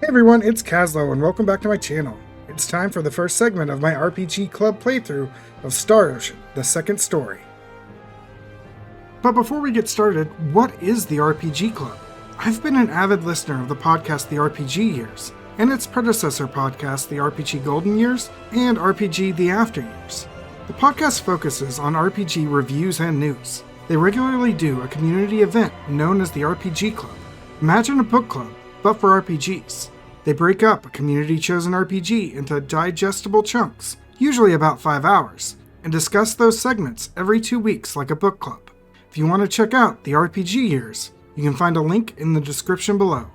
Hey everyone, it's Caslow and welcome back to my channel. It's time for the first segment of my RPG Club playthrough of Star Ocean, the second story. But before we get started, what is the RPG Club? I've been an avid listener of the podcast The RPG Years, and its predecessor podcast The RPG Golden Years, and RPG The After Years. The podcast focuses on RPG reviews and news. They regularly do a community event known as the RPG Club. Imagine a book club, but for RPGs. They break up a community-chosen RPG into digestible chunks, usually about 5 hours, and discuss those segments every 2 weeks like a book club. If you want to check out the RPG Years, you can find a link in the description below.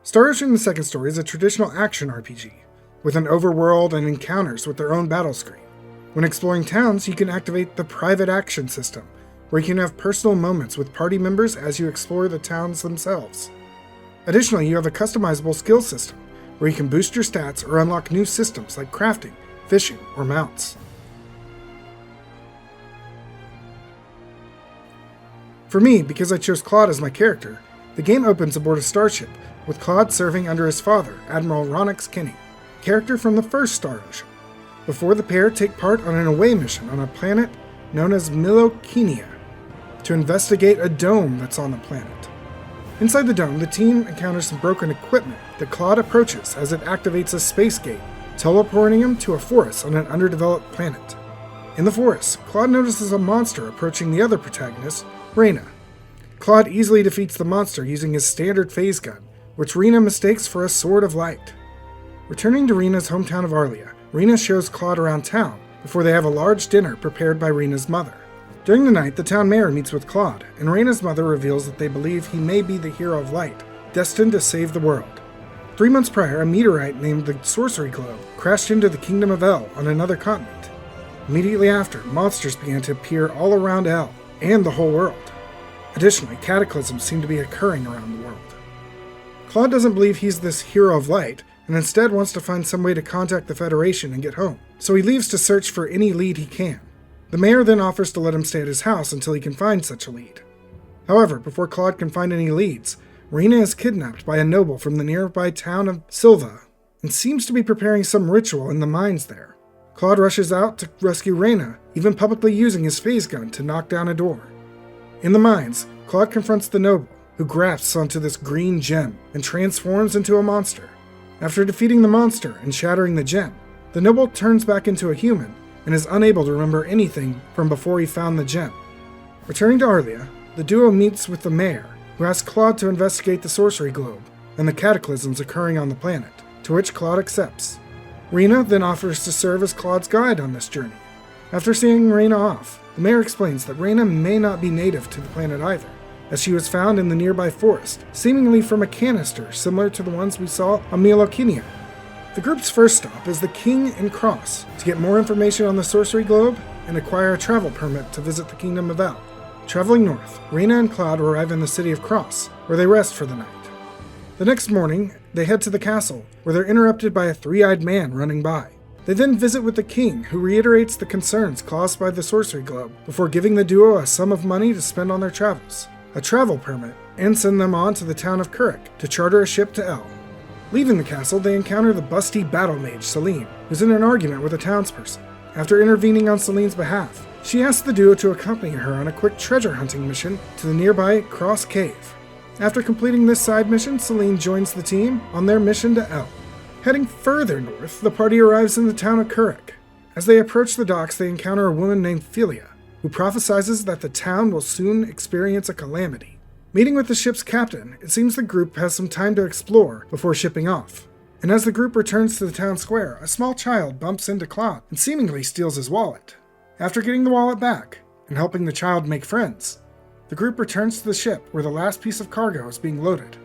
Star Ocean the Second Story is a traditional action RPG, with an overworld and encounters with their own battle screen. When exploring towns, you can activate the private action system, where you can have personal moments with party members as you explore the towns themselves. Additionally, you have a customizable skill system, where you can boost your stats or unlock new systems like crafting, fishing, or mounts. For me, because I chose Claude as my character, the game opens aboard a starship, with Claude serving under his father, Admiral Ronix Kinney, character from the first Star Ocean, before the pair take part on an away mission on a planet known as Milokenia, to investigate a dome that's on the planet. Inside the dome, the team encounters some broken equipment that Claude approaches as it activates a space gate, teleporting him to a forest on an underdeveloped planet. In the forest, Claude notices a monster approaching the other protagonist, Reyna. Claude easily defeats the monster using his standard phase gun, which Reyna mistakes for a sword of light. Returning to Reyna's hometown of Arlia, Reyna shows Claude around town before they have a large dinner prepared by Reyna's mother. During the night, the town mayor meets with Claude, and Reyna's mother reveals that they believe he may be the hero of light, destined to save the world. 3 months prior, a meteorite named the Sorcery Globe crashed into the Kingdom of El on another continent. Immediately after, monsters began to appear all around El, and the whole world. Additionally, cataclysms seem to be occurring around the world. Claude doesn't believe he's this hero of light, and instead wants to find some way to contact the Federation and get home, so he leaves to search for any lead he can. The mayor then offers to let him stay at his house until he can find such a lead. However, before Claude can find any leads, Reyna is kidnapped by a noble from the nearby town of Silva, and seems to be preparing some ritual in the mines there. Claude rushes out to rescue Reyna, even publicly using his phase gun to knock down a door. In the mines, Claude confronts the noble, who grasps onto this green gem and transforms into a monster. After defeating the monster and shattering the gem, the noble turns back into a human and is unable to remember anything from before he found the gem. Returning to Arlia, the duo meets with the mayor, who asks Claude to investigate the Sorcery Globe and the cataclysms occurring on the planet, to which Claude accepts. Reyna then offers to serve as Claude's guide on this journey. After seeing Reyna off, the mayor explains that Reyna may not be native to the planet either, as she was found in the nearby forest, seemingly from a canister similar to the ones we saw on Milokenia. The group's first stop is the King and Cross to get more information on the Sorcery Globe and acquire a travel permit to visit the Kingdom of El. Traveling north, Reyna and Claude arrive in the city of Cross, where they rest for the night. The next morning, they head to the castle, where they're interrupted by a three-eyed man running by. They then visit with the king, who reiterates the concerns caused by the Sorcery Globe before giving the duo a sum of money to spend on their travels, a travel permit, and send them on to the town of Kurik to charter a ship to El. Leaving the castle, they encounter the busty battle mage, Celine, who's in an argument with a townsperson. After intervening on Celine's behalf, she asks the duo to accompany her on a quick treasure hunting mission to the nearby Cross Cave. After completing this side mission, Celine joins the team on their mission to El. Heading further north, the party arrives in the town of Kurik. As they approach the docks, they encounter a woman named Philia, who prophesizes that the town will soon experience a calamity. Meeting with the ship's captain, it seems the group has some time to explore before shipping off. And as the group returns to the town square, a small child bumps into Claude and seemingly steals his wallet. After getting the wallet back and helping the child make friends, the group returns to the ship where the last piece of cargo is being loaded.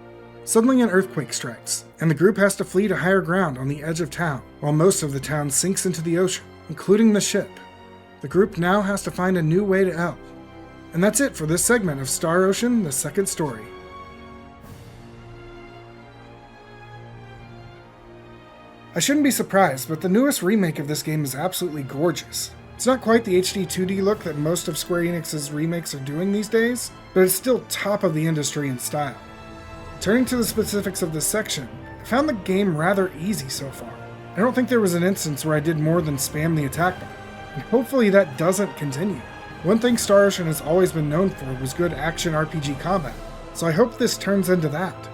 Suddenly an earthquake strikes, and the group has to flee to higher ground on the edge of town, while most of the town sinks into the ocean, including the ship. The group now has to find a new way to El. And that's it for this segment of Star Ocean, the second story. I shouldn't be surprised, but the newest remake of this game is absolutely gorgeous. It's not quite the HD 2D look that most of Square Enix's remakes are doing these days, but it's still top of the industry in style. Turning to the specifics of this section, I found the game rather easy so far. I don't think there was an instance where I did more than spam the attack button, and hopefully that doesn't continue. One thing Star Ocean has always been known for was good action RPG combat, so I hope this turns into that.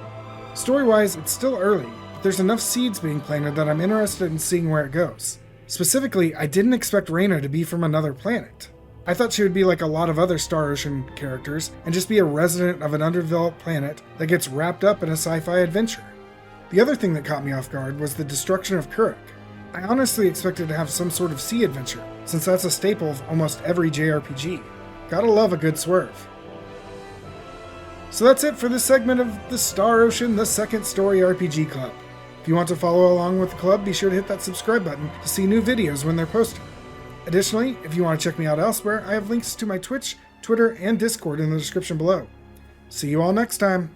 Story-wise, it's still early, but there's enough seeds being planted that I'm interested in seeing where it goes. Specifically, I didn't expect Reyna to be from another planet. I thought she would be like a lot of other Star Ocean characters and just be a resident of an underdeveloped planet that gets wrapped up in a sci-fi adventure. The other thing that caught me off guard was the destruction of Kuruk. I honestly expected to have some sort of sea adventure, since that's a staple of almost every JRPG. Gotta love a good swerve. So that's it for this segment of the Star Ocean The Second Story RPG Club. If you want to follow along with the club, be sure to hit that subscribe button to see new videos when they're posted. Additionally, if you want to check me out elsewhere, I have links to my Twitch, Twitter, and Discord in the description below. See you all next time.